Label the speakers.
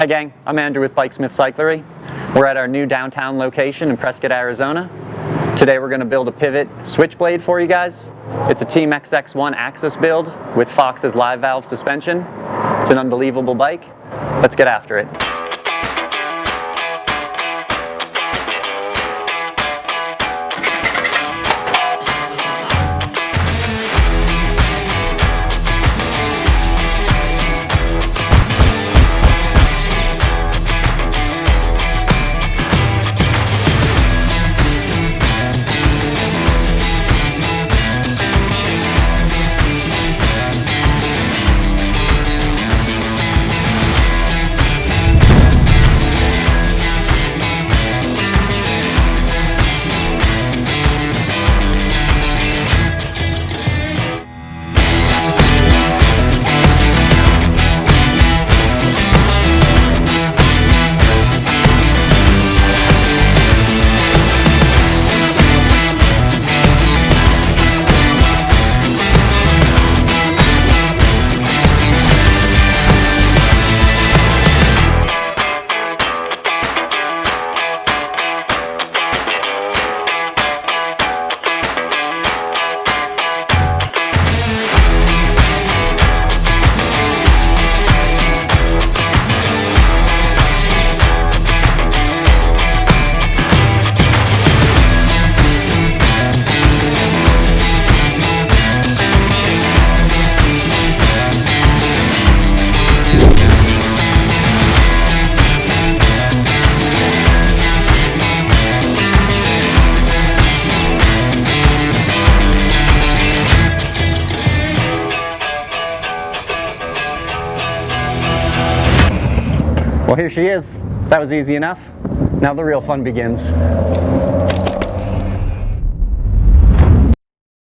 Speaker 1: Hi gang, I'm Andrew with Bikesmith Cyclery. We're at our new downtown location in Prescott, Arizona. Today we're going to build a pivot Switchblade for you guys. It's a Team XX1 AXS build with Fox's live valve suspension. It's an unbelievable bike. Let's get after it. Well, here she is. That was easy enough. Now the real fun begins.